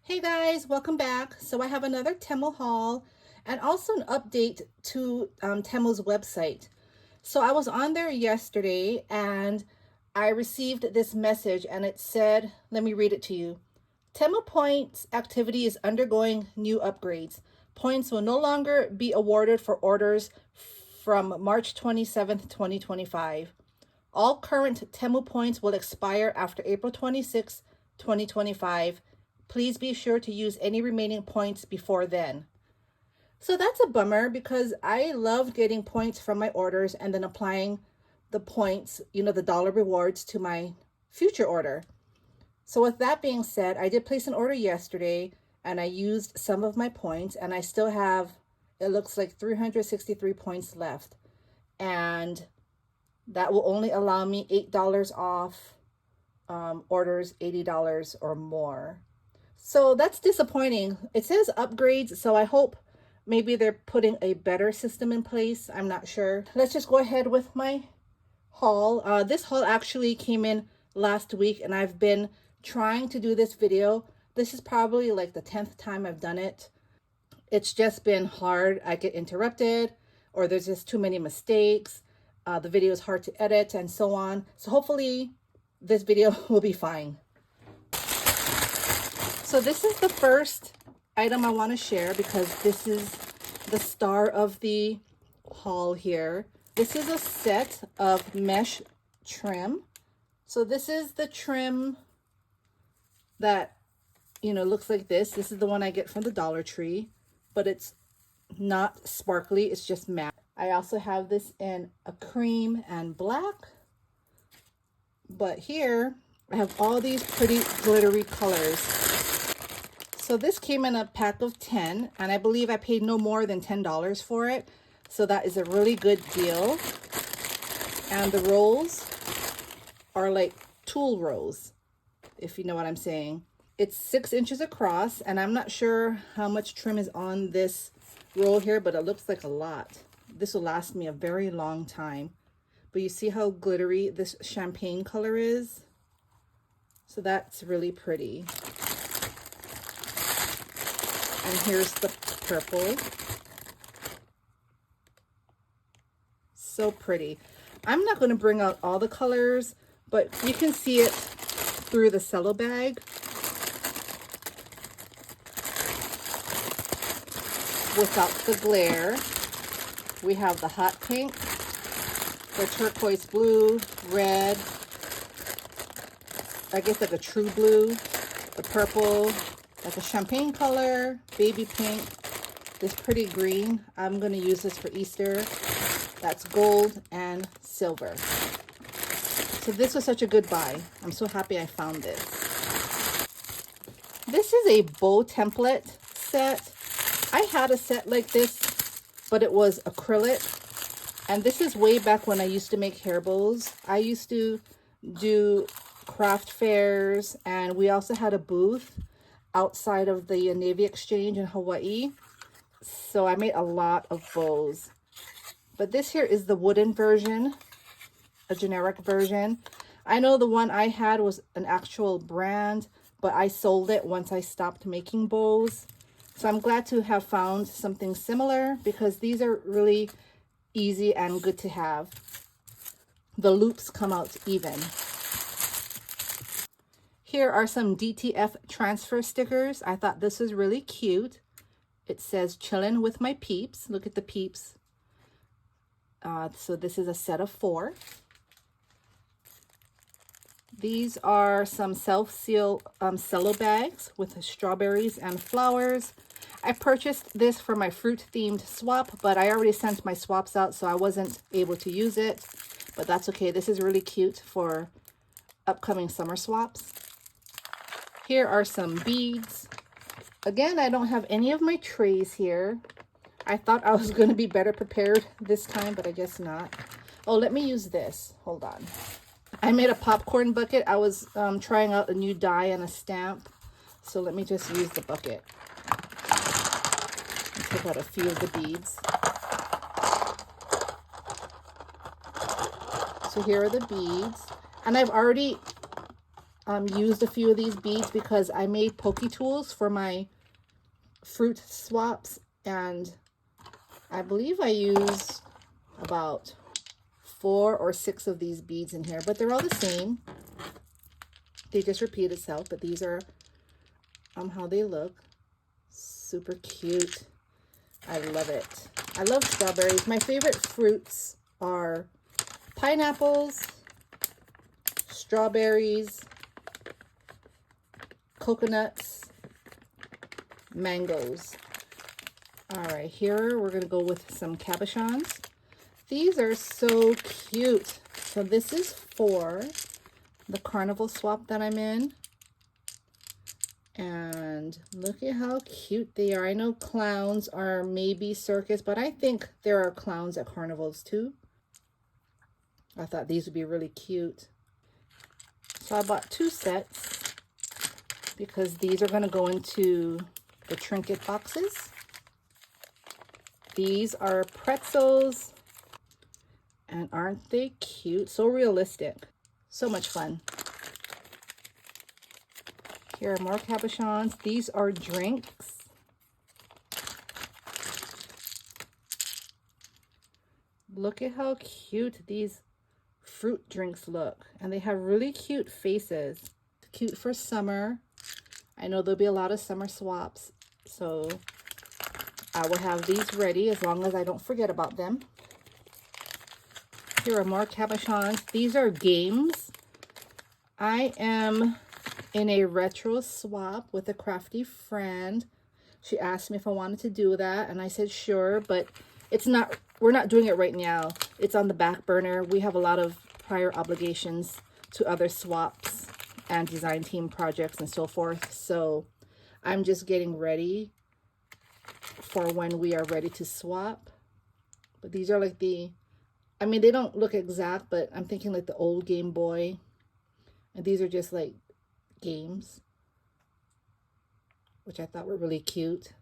Hey guys, welcome back. So I have another Temu haul and also an update to Temu's website. So I was on there yesterday and I received this message and it said, let me read it to you. Temu Points activity is undergoing new upgrades. Points will no longer be awarded for orders from March 27th, 2025. All current Temu points will expire after April 26, 2025. Please be sure to use any remaining points before then. So that's a bummer because I love getting points from my orders and then applying the points, the dollar rewards to my future order. So with that being said, I did place an order yesterday and I used some of my points and I still have, it looks like 363 points left. And that will only allow me $8 off orders $80 or more. So that's disappointing. It says upgrades, so I hope maybe they're putting a better system in place. I'm not sure. Let's just go ahead with my haul. This haul actually came in last week and I've been trying to do this video. This is probably like the 10th time I've done it. It's just been hard. I get interrupted or there's just too many mistakes. The video is hard to edit and so on. So hopefully this video will be fine. So this is the first item I want to share because this is the star of the haul here. This is a set of mesh trim. So this is the trim that, looks like this. This is the one I get from the Dollar Tree, but it's not sparkly. It's just matte. I also have this in a cream and black, but here I have all these pretty glittery colors. So this came in a pack of 10 and I believe I paid no more than $10 for it. So that is a really good deal. And the rolls are like tool rolls, if you know what I'm saying. It's 6 inches across and I'm not sure how much trim is on this roll here, but it looks like a lot. This will last me a very long time. But you see how glittery this champagne color is? So that's really pretty. And here's the purple. So pretty. I'm not going to bring out all the colors, but you can see it through the cello bag. Without the glare. We have the hot pink, the turquoise blue, red, I guess like a true blue, the purple, like a champagne color, baby pink, this pretty green. I'm going to use this for Easter. That's gold and silver. So this was such a good buy. I'm so happy I found this. This is a bow template set. I had a set like this, but it was acrylic. And this is way back when I used to make hair bows. I used to do craft fairs and we also had a booth outside of the Navy Exchange in Hawaii. So I made a lot of bows. But this here is the wooden version, a generic version. I know the one I had was an actual brand, but I sold it once I stopped making bows. So I'm glad to have found something similar because these are really easy and good to have. The loops come out even. Here are some DTF transfer stickers. I thought this was really cute. It says chillin' with my peeps. Look at the peeps. So this is a set of 4. These are some self-seal cello bags with strawberries and flowers. I purchased this for my fruit-themed swap, but I already sent my swaps out, so I wasn't able to use it. But that's okay. This is really cute for upcoming summer swaps. Here are some beads. Again, I don't have any of my trays here. I thought I was going to be better prepared this time, but I guess not. Oh, let me use this. Hold on. I made a popcorn bucket. I was trying out a new die and a stamp. So let me just use the bucket. And take out a few of the beads. So here are the beads. And I've already used a few of these beads because I made pokey tools for my fruit swaps, and I believe I used about 4 or 6 of these beads in here, but they're all the same. They just repeat itself, but these are how they look. Super cute. I love it. I love strawberries. My favorite fruits are pineapples, strawberries, coconuts, mangoes. All right, here we're gonna go with some cabochons. These are so cute. So this is for the carnival swap that I'm in. And look at how cute they are. I know clowns are maybe circus, but I think there are clowns at carnivals too. I thought these would be really cute. So I bought 2 sets because these are going to go into the trinket boxes. These are pretzels, and aren't they cute? So realistic. So much fun. Here are more cabochons. These are drinks. Look at how cute these fruit drinks look. And they have really cute faces. Cute for summer. I know there'll be a lot of summer swaps, so I will have these ready as long as I don't forget about them. Here are more cabochons. These are games. I am in a retro swap with a crafty friend. She asked me if I wanted to do that, and I said sure, but we're not doing it right now. It's on the back burner. We have a lot of prior obligations to other swaps and design team projects and so forth. So I'm just getting ready for when we are ready to swap. But these are like they don't look exact, but I'm thinking like the old Game Boy. And these are just like games, which I thought were really cute.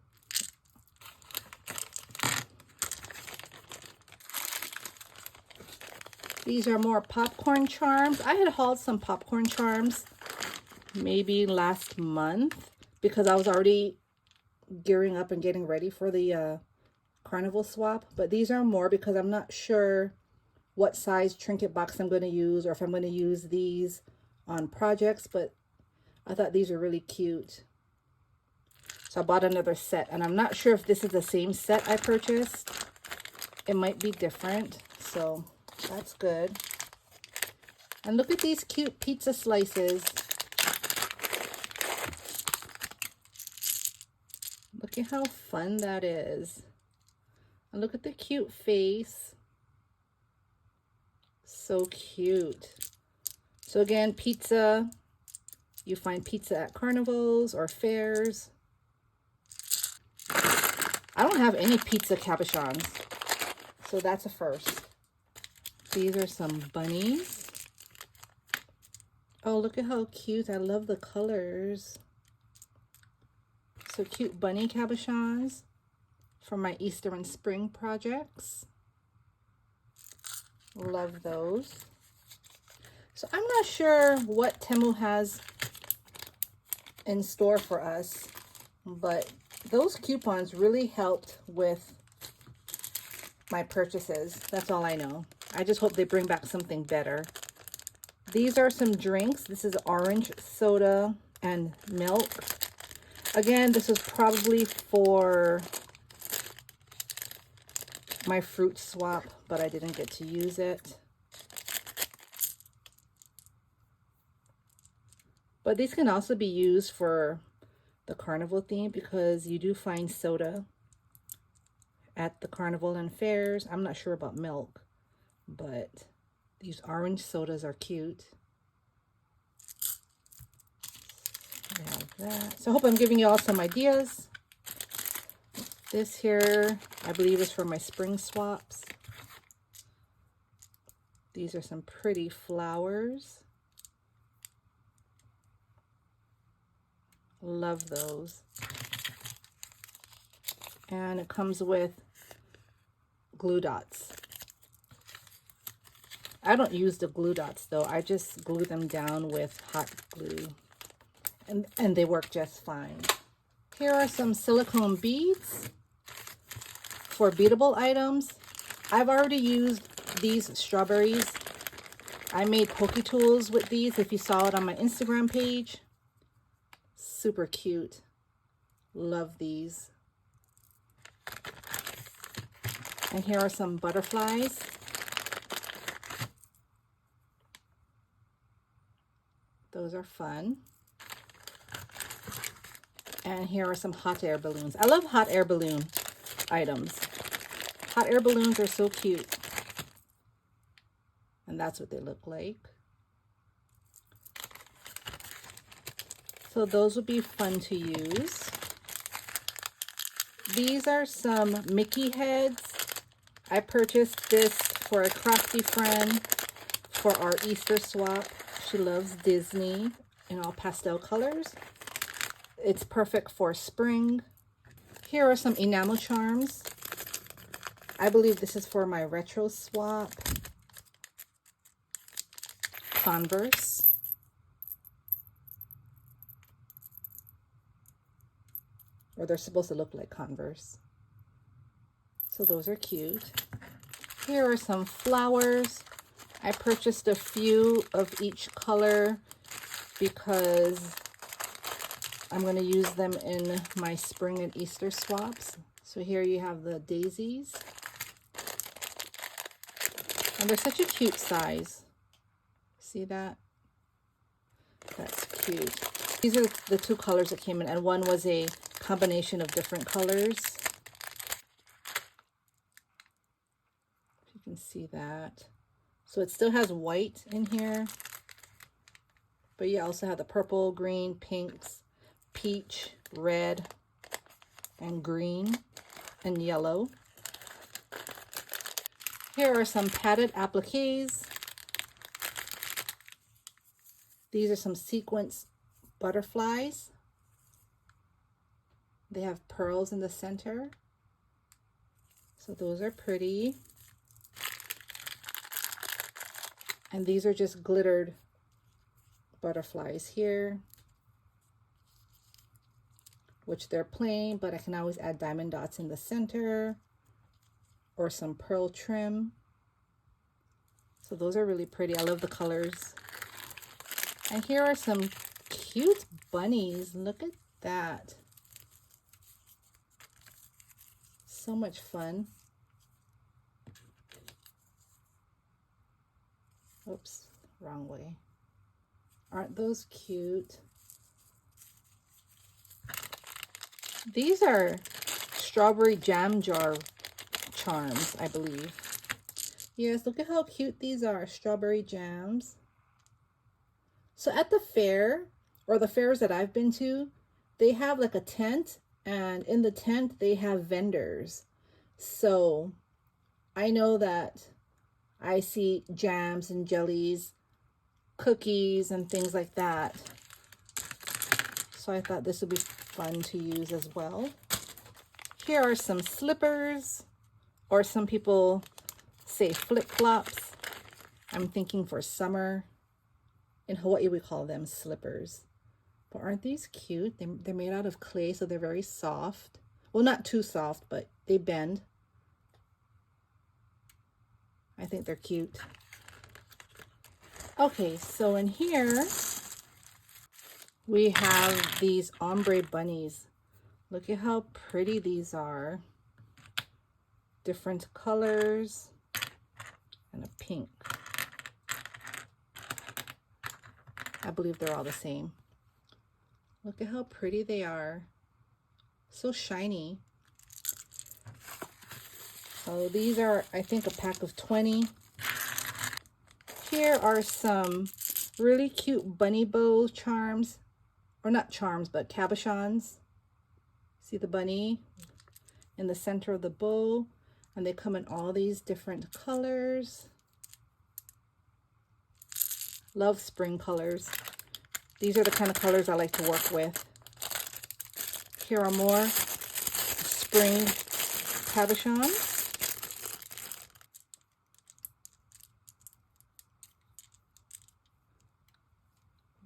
These are more popcorn charms. I had hauled some popcorn charms maybe last month because I was already gearing up and getting ready for the carnival swap. But these are more because I'm not sure what size trinket box I'm going to use, or if I'm going to use these on projects, but I thought these were really cute. So I bought another set, and I'm not sure if this is the same set I purchased. It might be different, so that's good. And look at these cute pizza slices. Look at how fun that is. And look at the cute face. So cute. So again, pizza. You find pizza at carnivals or fairs. I don't have any pizza cabochons, so that's a first. These are some bunnies. Oh, look at how cute. I love the colors. So cute bunny cabochons for my Easter and spring projects. Love those. So I'm not sure what Temu has in store for us, but those coupons really helped with my purchases. That's all I know. I just hope they bring back something better. These are some drinks. This is orange soda and milk. Again, this is probably for my fruit swap, but I didn't get to use it. But these can also be used for the carnival theme because you do find soda at the carnival and fairs. I'm not sure about milk, but these orange sodas are cute. I have that. So I hope I'm giving you all some ideas. This here, I believe, is for my spring swaps. These are some pretty flowers. Love those. And it comes with glue dots. I don't use the glue dots though. I just glue them down with hot glue, and they work just fine. Here are some silicone beads for beadable items. I've already used these strawberries. I made pokey tools with these if you saw it on my Instagram page. Super cute. Love these. And here are some butterflies. Those are fun. And here are some hot air balloons. I love hot air balloon items. Hot air balloons are so cute. And that's what they look like. So those would be fun to use. These are some Mickey heads. I purchased this for a crafty friend for our Easter swap. She loves Disney in all pastel colors. It's perfect for spring. Here are some enamel charms. I believe this is for my retro swap. Converse. Or they're supposed to look like Converse. So those are cute. Here are some flowers. I purchased a few of each color because I'm going to use them in my spring and Easter swaps. So here you have the daisies. And they're such a cute size. See that? That's cute. These are the two colors that came in, and one was a combination of different colors. If you can see that. So it still has white in here. But you also have the purple, green, pinks, peach, red, and green, and yellow. Here are some padded appliques. These are some sequence butterflies. They have pearls in the center. So those are pretty. And these are just glittered butterflies here, which they're plain, but I can always add diamond dots in the center or some pearl trim. So those are really pretty. I love the colors. And here are some cute bunnies. Look at that. So much fun. Oops, wrong way. Aren't those cute? These are strawberry jam jar charms, I believe. Yes, look at how cute these are. Strawberry jams. So at the fair, or the fairs that I've been to, they have like a tent, and in the tent they have vendors. So I know that I see jams and jellies, cookies, and things like that. So I thought this would be fun to use as well. Here are some slippers, or some people say flip-flops. I'm thinking for summer. In Hawaii, we call them slippers. But aren't these cute? They're made out of clay, so they're very soft. Well, not too soft, but they bend. I think they're cute. Okay, so in here, we have these ombre bunnies. Look at how pretty these are. Different colors and a pink. I believe they're all the same. Look at how pretty they are. So shiny. So these are, I think, a pack of 20. Here are some really cute bunny bow charms. Or not charms, but cabochons. See the bunny in the center of the bow? And they come in all these different colors. Love spring colors. These are the kind of colors I like to work with. Here are more spring cabochons.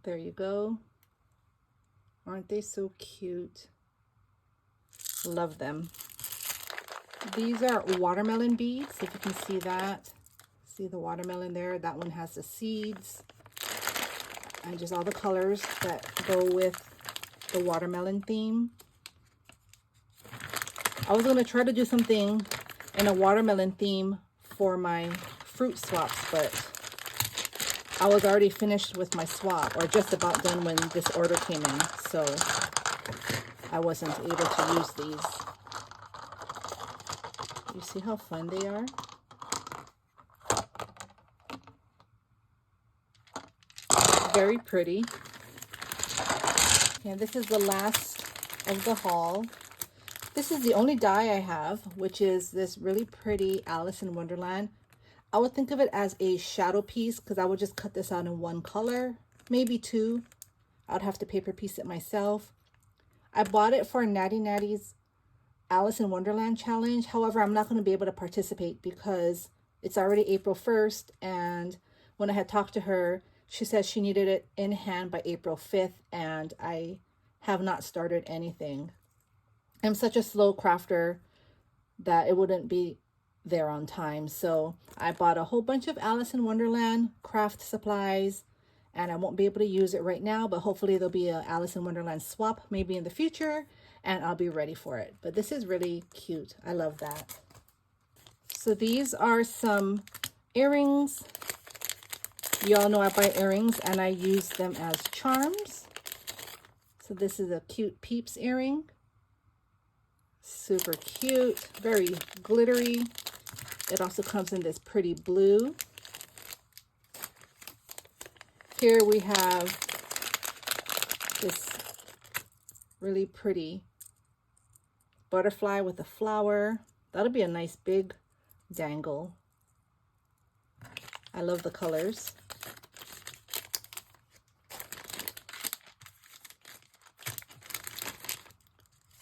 There you go. Aren't they so cute? Love them. These are watermelon beads, if you can see that. See the watermelon there? That one has the seeds. And just all the colors that go with the watermelon theme. I was going to try to do something in a watermelon theme for my fruit swaps, but I was already finished with my swap, or just about done when this order came in, so I wasn't able to use these. You see how fun they are? Very pretty. And this is the last of the haul. This is the only die I have, which is this really pretty Alice in Wonderland. I would think of it as a shadow piece because I would just cut this out in one color, maybe two. I would have to paper piece it myself. I bought it for Natty Natty's Alice in Wonderland challenge. However, I'm not going to be able to participate because it's already April 1st, and when I had talked to her, she said she needed it in hand by April 5th, and I have not started anything. I'm such a slow crafter that it wouldn't be there on time. So I bought a whole bunch of Alice in Wonderland craft supplies, and I won't be able to use it right now, but hopefully there'll be a Alice in Wonderland swap maybe in the future, and I'll be ready for it. But this is really cute. I love that. So these are some earrings. Y'all know I buy earrings and I use them as charms. So this is a cute Peeps earring. Super cute, very glittery. It also comes in this pretty blue. Here we have this really pretty butterfly with a flower. That'll be a nice big dangle. I love the colors.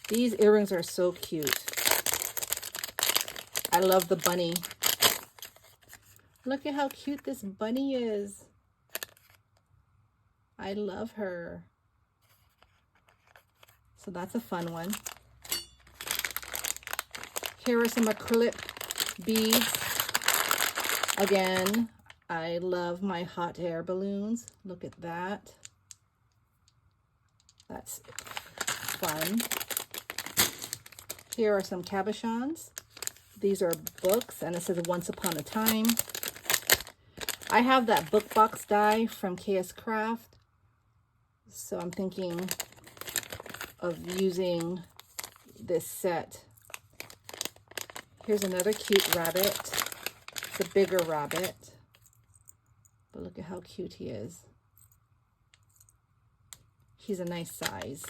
These earrings are so cute. I love the bunny. Look at how cute this bunny is. I love her. So that's a fun one. Here are some acrylic beads. Again, I love my hot air balloons. Look at that. That's fun. Here are some cabochons. These are books, and it says Once Upon a Time. I have that book box die from KS Craft, so I'm thinking of using this set. Here's another cute rabbit. It's a bigger rabbit, but look at how cute he is. He's a nice size.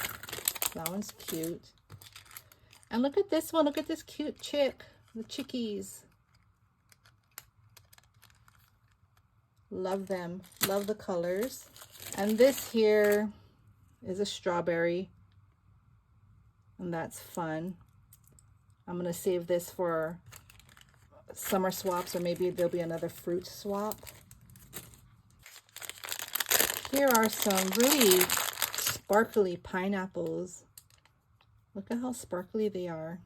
That one's cute. And look at this one. Look at this cute chick. The chickies. Love them. Love the colors. And this here is a strawberry. And that's fun. I'm going to save this for summer swaps, or maybe there'll be another fruit swap. Here are some really sparkly pineapples. Look at how sparkly they are.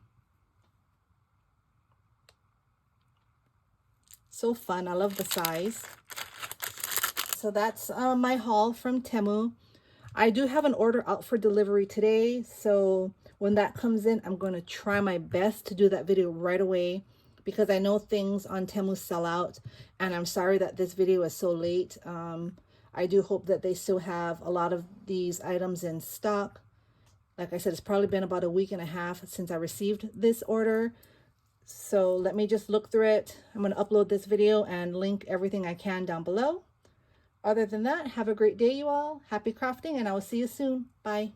So fun. I love the size. So that's my haul from Temu. I do have an order out for delivery today, so when that comes in, I'm going to try my best to do that video right away, because I know things on Temu sell out, and I'm sorry that this video is so late. I do hope that they still have a lot of these items in stock. Like I said, it's probably been about a week and a half since I received this order. So let me just look through it. I'm going to upload this video and link everything I can down below. Other than that, have a great day, you all. Happy crafting, and I will see you soon. Bye.